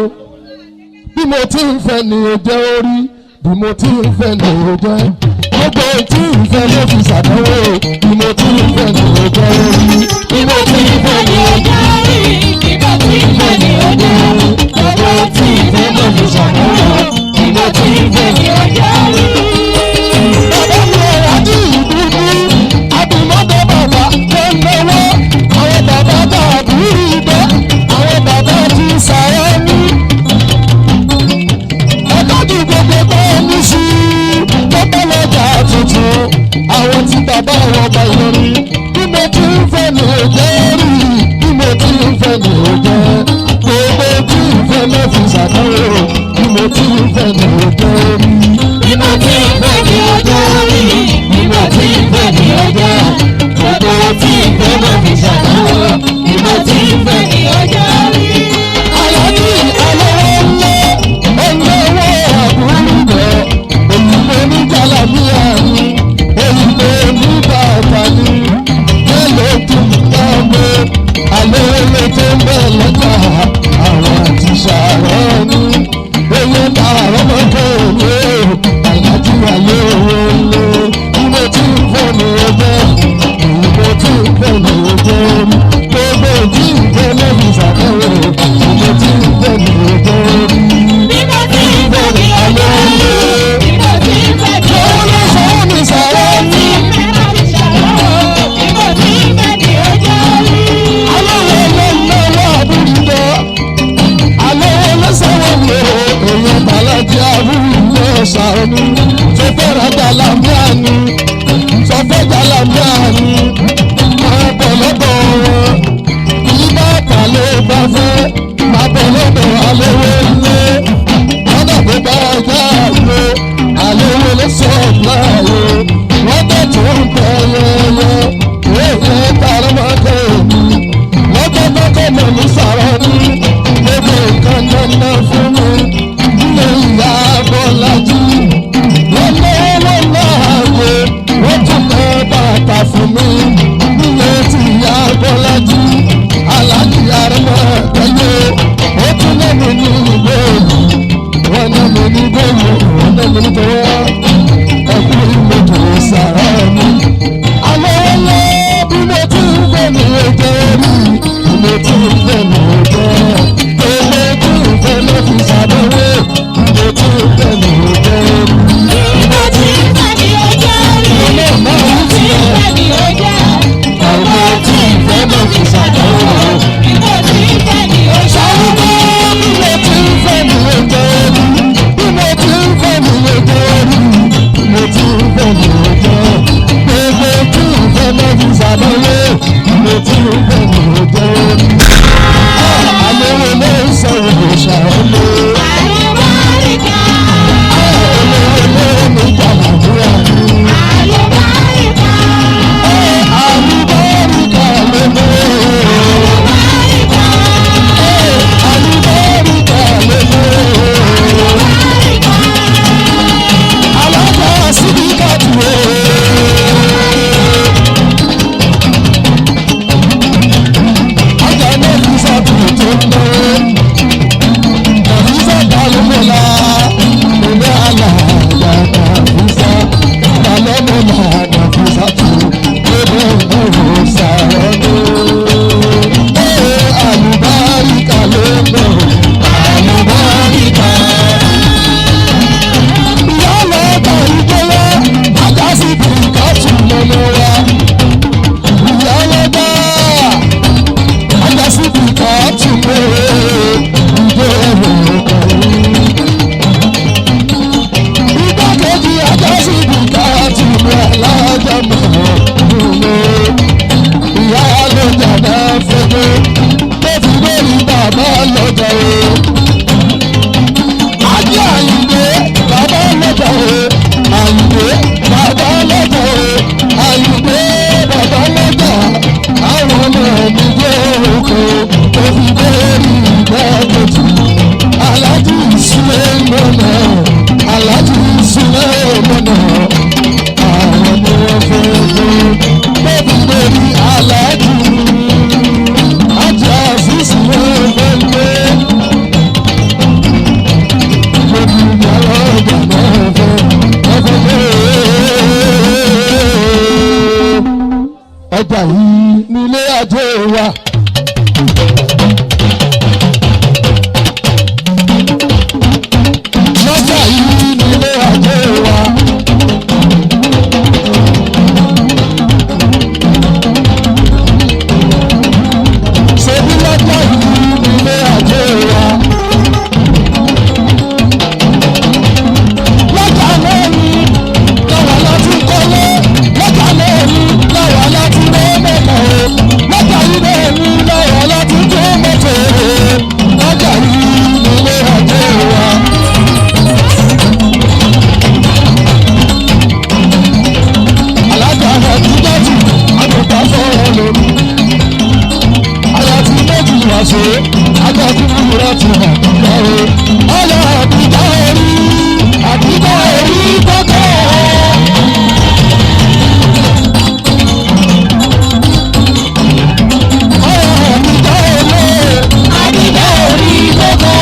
bí mo ti ń fẹ́ ni ó jẹ́ orí bí mo ti ń fẹ́ ni ó jẹ́ gbogbo tí ń fẹ́ ló fi ṣàdánwò bí mo ti ń fẹ́ ni ó jẹ́ orí bí mo ti ń fẹ́ ni ó jẹ́ orí bí mo ti ń fẹ́ ni ó jẹ́ orí gbogbo tí ń fẹ́ ló fi ṣàdánwò bí mo ti ń fẹ́ ni ó jẹ́ orí. bàbá mi ò rájú ìdúró àbùmọ́tò bàbá tó ń lọ́wọ́ àwọn bàbá tàbí ìgbẹ́ àwọn bàbá ti sàrẹ́ ní. ọ̀tọ́jú gbogbo tó ní sí lọ́pọ̀ lọ́jà tuntun àwọn tí bàbá wọn bá yọrí bí mo ti ń fẹ́ ni ò jẹ́ rí bí mo ti ń fẹ́ ni ò jẹ́ gbogbo tí ń fẹ́ ló fi ṣàdánwò bí mo ti ń fẹ́ ni ò jẹ́ rí bí mo ti ń fẹ́ ni ò jẹ́ rí bí mo ti ń fẹ́ ni ò jẹ́ gbogbo tí ń fẹ́ ló fi ṣàdánwò bí mo ti ń fẹ́ ni ò jẹ́ rí. Àlọ́ní ọlọ́wọ́ ńlẹ́ ọlọ́wọ́ àbúrò òyìnbó ní jàlámíà ni òyìnbó ní bàbá ni mélòó tún lọ́mọ àlọ́ tó ń bẹ̀ lọ́jà àwọn àti ṣàrọ̀ ni oyè ń bá àrọ́mọ́tò. tọ́jà làmúlà ni máa bọ̀ lọ́dọ̀ wọn. Ìbá àtàlẹ́ bá fẹ́ máa bọ̀ lọ́dọ̀ àlewé ilé. Lọ́dọ̀ tó bá ọjà àgbo àlewé ló sọ láàyè. Wọ́n tẹ̀ tó ń tẹ̀ yẹyẹ. Èyí tààrà máa tẹ̀ èmi. Lọ́jọ́ tó kọ́ mọ̀ ní sàrọ̀ ní. Gbogbo nǹkan dandan fún mi. Ilé ìyá Bọ́lájí. Wọ́n lọ́wọ́ láàyè. Wọ́n tún lọ bàtà fún mi. Ilé tí ìyá Bọ́lájí. Aláàjì Arúgbó tẹ́lẹ̀. Ó tún lẹ́nu ní ìbéèrè. Wọ́n lẹ́nu ní bẹ́ẹ̀ni. Wọ́n lẹ́nu ní tọwọ́. Ẹ̀kú ìmọ̀tò sàrọ̀ mi. Àlọ́ wọlé bí mo ti ń fẹ́ mi ò jẹ́ rí. Mo ti ń fẹ́ mi ò jẹ́. Èmi tí ń fẹ́ ló fi ṣàdéhùn. Mo ti ń fẹ́ mi ò jẹ́ rí. Mo ti ń fẹ́ mi ò jẹ́ rí. Mo ti ń fẹ́ mi ò jẹ́. Mo ti ń fẹ́ ló fi ṣàdéhùn. Mo ti ń fẹ́ mi ò jẹ́. Bí mo ti ń fẹ́ mi ò jẹ́ rí. Bí mo ti ń fẹ́ mi ò jẹ́ rí. Mo ti ń fẹ́ mi ò jẹ́. Gbogbo tí ń fẹ́ ló fi ṣàdéhùn. Mo ti ń fẹ́ mi ò jẹ́ rí. Àlewé ló ń sọ òrìṣà ọlẹ́. Àlùbáríkà. Olówó ló ń gbàdúrà ní. Àlùbáríkà. Àlùbáríkà lélẹ̀. Àlùbáríkà. Àlùbáríkà lélẹ̀. Alága síbíkà dúró. Ajá náà fi sàbùrù tó ń lọ. Nàfíìsà balùmọ̀lá. Ilé alága nàfíìsà. Balùmọ̀lá nàfíìsà tó. Ilé ìnáwó sàrọ̀ ló. Àlùbáríkà ló ń bọ̀. Àlùbáríkà. Ìyá lọ́ọ̀tà ìjọba. Ajá síbíkà tún lọ́lọ́ wa. Ìyá lọ́ọ̀tà. Ajá síbíkà tún lọ́wọ́. Igbákejì ajá síbíkà tún lọ́ alájà mọ̀ ọ́n. Ìyá lọ́jà náà fẹ́jọ́. Tó fi lórí bàbá lọ́jà o. Ajé Àyìndé bàbá lọ́jà o. Àyìndé bàbá lọ́jà o. Àyìndé bàbá lọ́jà. Àwọn ọmọ mi jẹ́ òkè. Tó fi lórí igbákejì. Aláàjì Ìsúlẹ̀ mọ̀nà. Aláàjì Ìsúlẹ̀ mọ̀nà. Àwọn ni wọ́n fẹ́ fún. Tó fi lórí aláàjì. Ajá àfíìsì wọ́n fẹ́ gbé. Gbogbo ìyàrá ọjà náà fẹ́. Wọ́n fẹ́ gbé. Ọjà yìí nílé ajé wa. Lọ́jà yìí nílé ajé wa. Ṣebí lọ́jà yìí nílé ajé wa. Lọ́jà náà ni lọ́wọ́ láti kọ́lé. Lọ́jà náà ni lọ́wọ́ láti ré mẹ́ta o. Lọ́jà yìí náà ni lọ́wọ́ láti tó mọ́tò o. Lọ́jà yìí nílé ajé wa. Alága àdúgbàtì àgbẹ̀tà fọ́ọ̀rọ̀ lórí. Àyàtí méjì wá ṣe àgbàtì múra ti hàn nígbà o. Ọ̀yà àbíjà orí àbíjà orí kọ́kọ́. Ọ̀yà àbíjà orí àbíjà orí kọ́kọ́.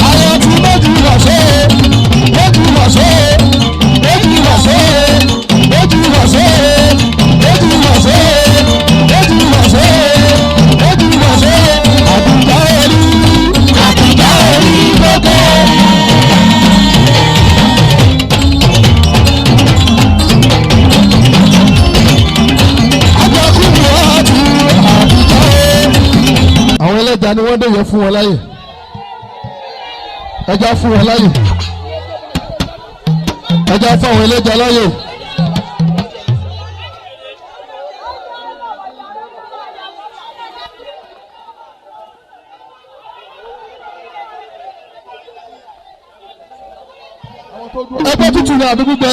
Àyàtí méjì wá ṣe méjì wá ṣe méjì wá ṣe méjì wá ṣe méjì wá ṣe méjì wá ṣe méjì wá ṣe àbíjà orí àbíjà orí kọ́kọ́. Àjọkùnrin àti àbíjà orí. Àwọn ẹlẹ́jà ni wọ́n dẹ̀yẹ fún wọn láyè. Ẹja fún wọn láyè. Ẹja fún àwọn ẹlẹ́jà láyè. àbí gbígbẹ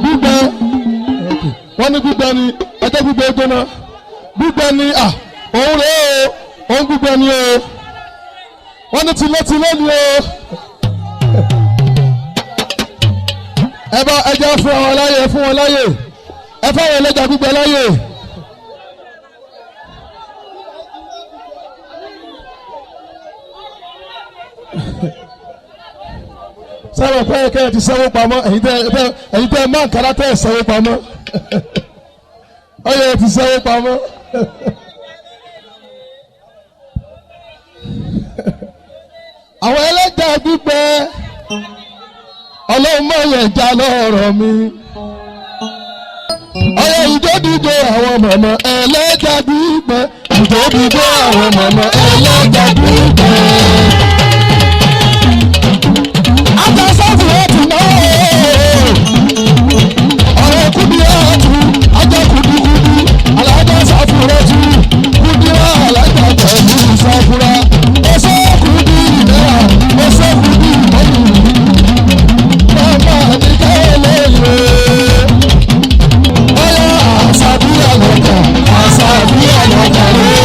gbígbẹ wọ́n ní gbígbẹ ni ẹjẹ́ gbígbẹ gbóná gbígbẹ ni òun rèé o òun gbígbẹ ni o wọ́n ní tilé ni o ẹ bá ẹjẹ́ fún wọn láyè ẹ fáwọn ẹlẹ́jà gbígbẹ láyè. sábà pẹ́ kẹ́ ẹ ti sanwó pamọ́ ẹ̀yin tẹ́ máa ń kára tẹ́ ẹ sanwó pamọ́ ọyọ ẹ ti sanwó pamọ́. àwọn ẹlẹ́jà gbígbẹ ọlọ́run máa yẹ já lọ́rọ̀ mi ọyọ ìjọ́dídé àwọn mọ̀mọ́ ẹlẹ́jà gbígbẹ ìjọ́dídé àwọn mọ̀mọ́ ẹlẹ́jà gbígbẹ. Ajasafu eti náà ọ̀rọ̀ kudi ọ̀tún ajá kudikudu alájàsafu rẹ̀tù kudi alájà pẹ̀lú ìsàfúrà ọ̀sẹ̀ kudi ìlera ọ̀sẹ̀ kudi ìmọ̀lù mama àdìgẹ́ eléyè ọ̀yà àṣàbí àlọ́jà rẹ̀.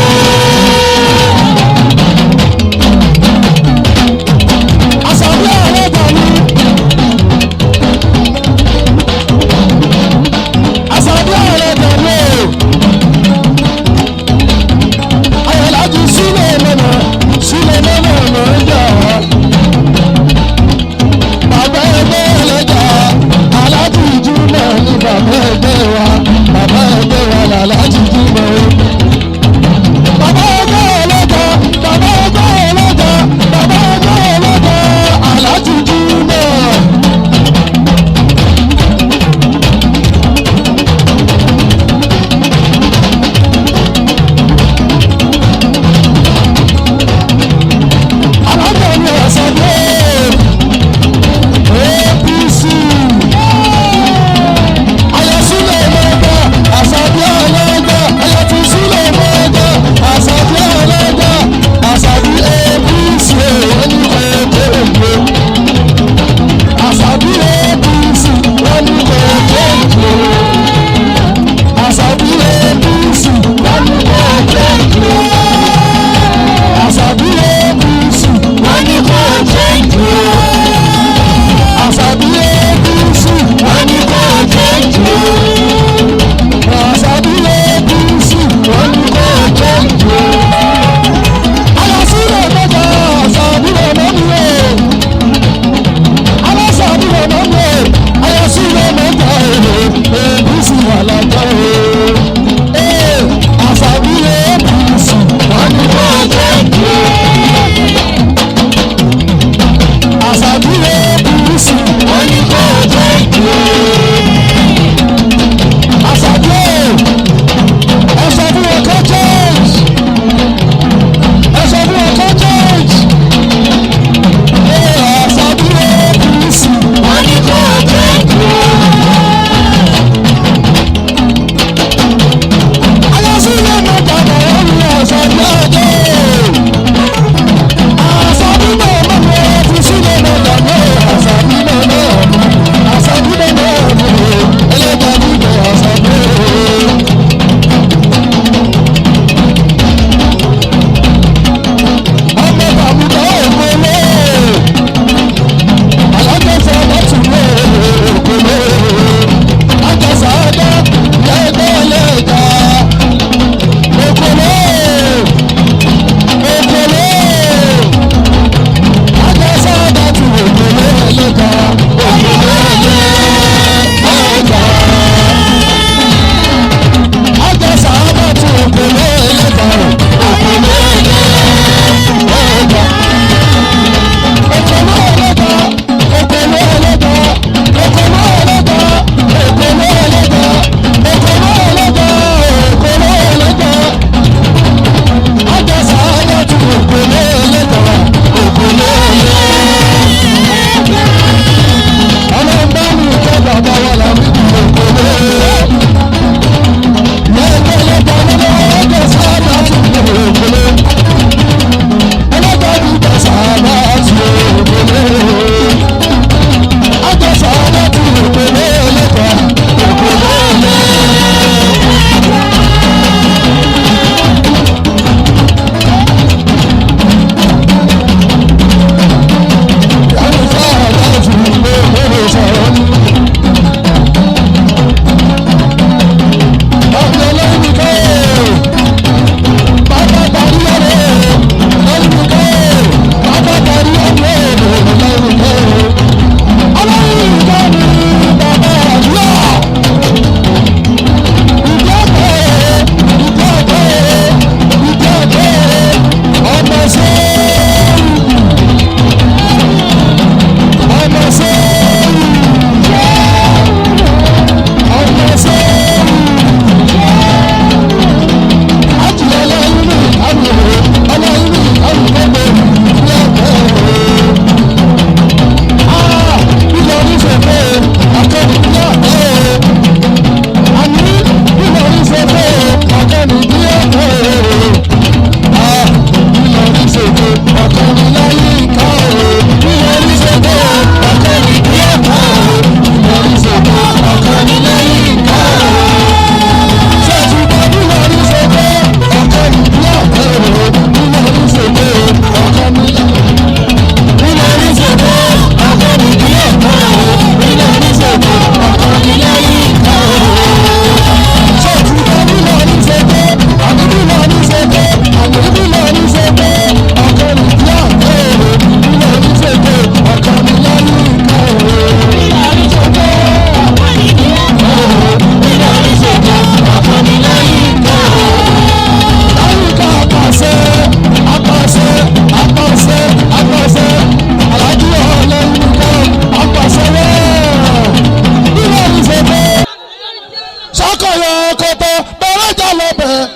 lọ́bẹ̀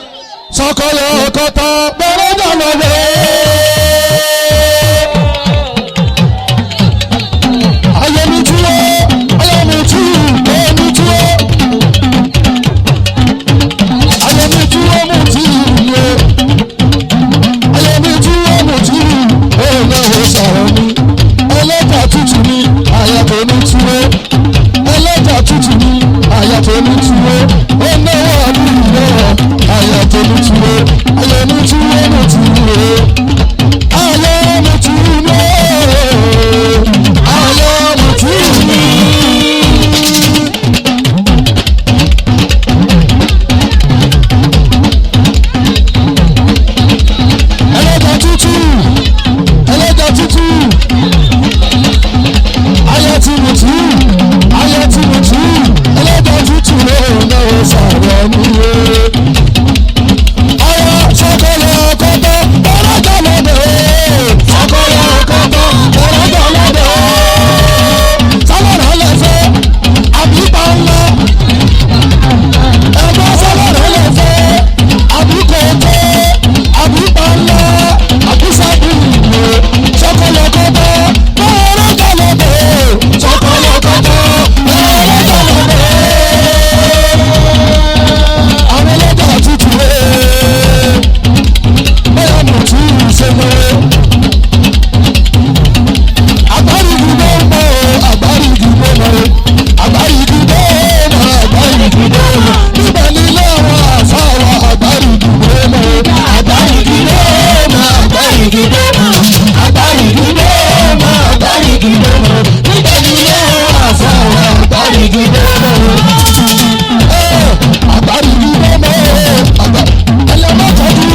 sọkọlọ kọtọ gbọ́dọ̀ lọ́bẹ̀. ayọ̀mí túwó ayọ̀mí tú ayọ̀mí túwó ayọ̀mí túwó mú tí ìlú ayọ̀mí túwó mú tí ìlú ò sọ̀rọ̀ mi ẹlẹ́jà tútù ni àyàtọ̀ ní túwó ẹlẹ́jà tútù ni àyàtọ̀ ní túwó ó náwó àdúgbò náà àyàtọ̀ ní túwó ayọ̀mí túwó mú tí ìlú ayọ̀mí túwó ayọ̀mí túwó. ẹlẹ́jà tútù ẹlẹ́jà tútù ayọ̀ tí mo tú ayọ̀ tí mo tú ẹlẹ́jà tútù lóhùn náà sàrọ̀ mi yé. ayọ̀ sọ́kọ̀lọ̀ kọ́tọ́ bọ́lọ́dọ̀ lọ́dọ̀ sọ́kọ̀lọ̀ kọ́tọ́ bọ́lọ́dọ̀ lọ́dọ̀ sálọ̀rọ̀ lẹ́fẹ̀ àbípa ńlá ẹ̀gbọ́n sálọ̀rọ̀ lẹ́fẹ̀ àbíkọ̀ tó àbípa ńlá àbísàbí ìlú sọ́kọ̀lọ̀ kọ́tọ́ bọ́lọ́dọ̀ lọ́dọ̀ sọ́kọ̀lọ̀ kọ́tọ́ bọ́lọ́dọ̀ lọ́dọ̀ àwọn ẹlẹ́jà tútù rẹ̀ bẹ́ẹ̀ mọ̀ tí ì ṣe mọ́ àgbárígì ló ń bọ̀ àgbárígì ló mọ̀ àgbárígì ló mọ̀ àgbárígì ló mọ̀ nígbà nílé àwọn àfáwà àgbárígì ló mọ̀ àgbárígì ló mọ̀ àgbárígì ló mọ̀ àgbárígì ló mọ̀ àgbárígì ló mọ̀ nígbà nílé àwọn àfáwà àgbárígì ló mọ̀ àgbárígì ló mọ̀ ẹlẹ́mọ̀tọ́jú.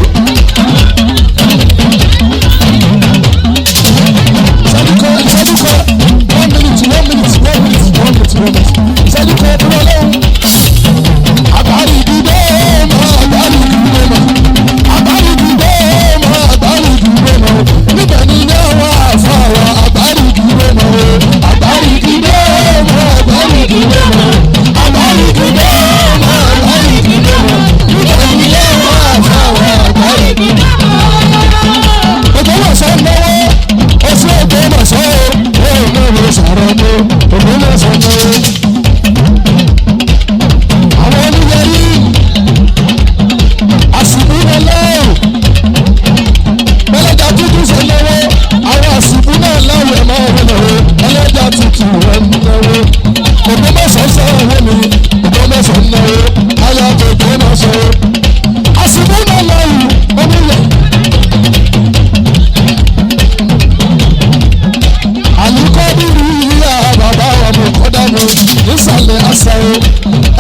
Nísàlẹ̀ àṣà o,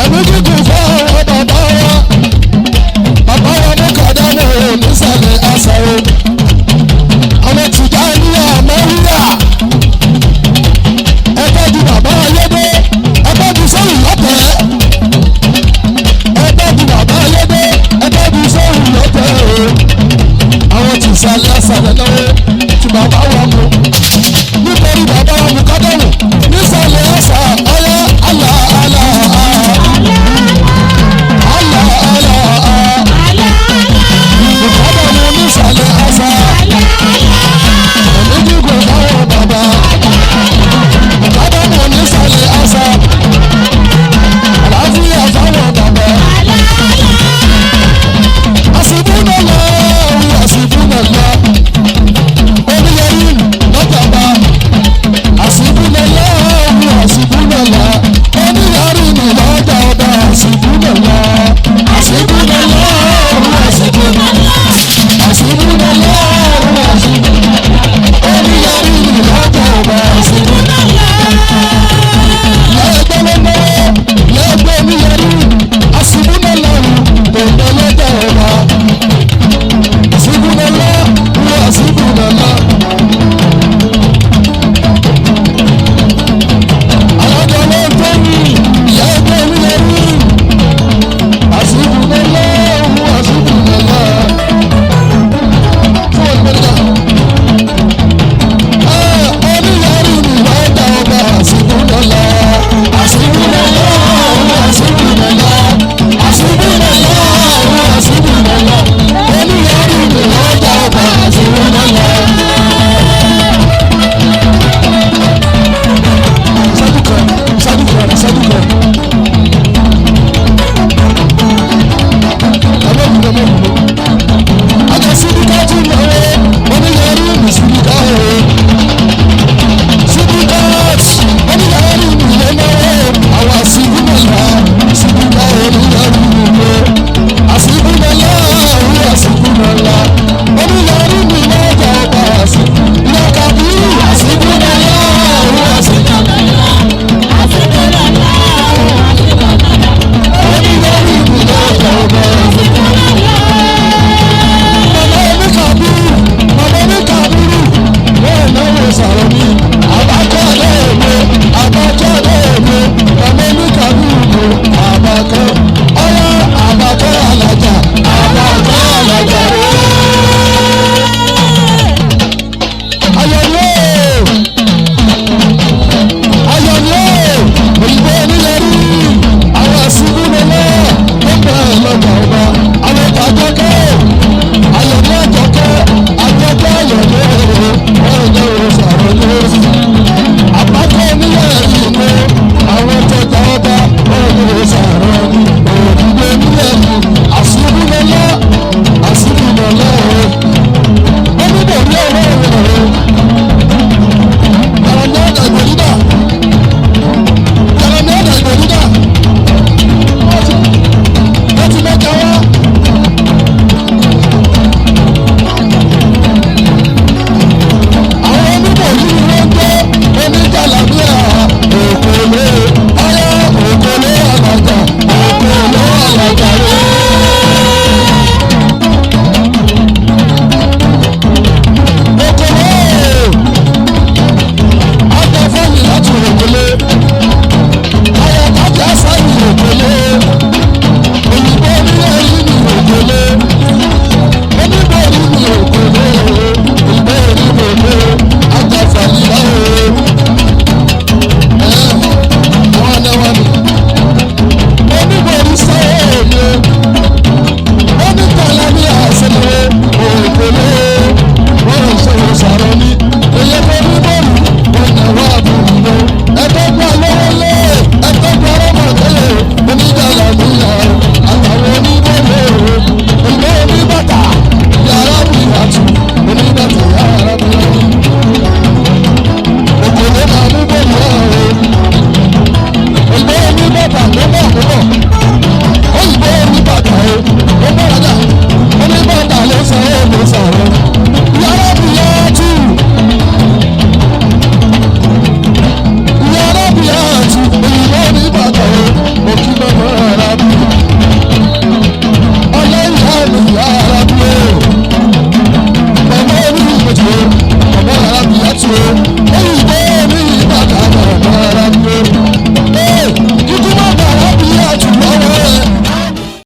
ẹ̀mí gígùn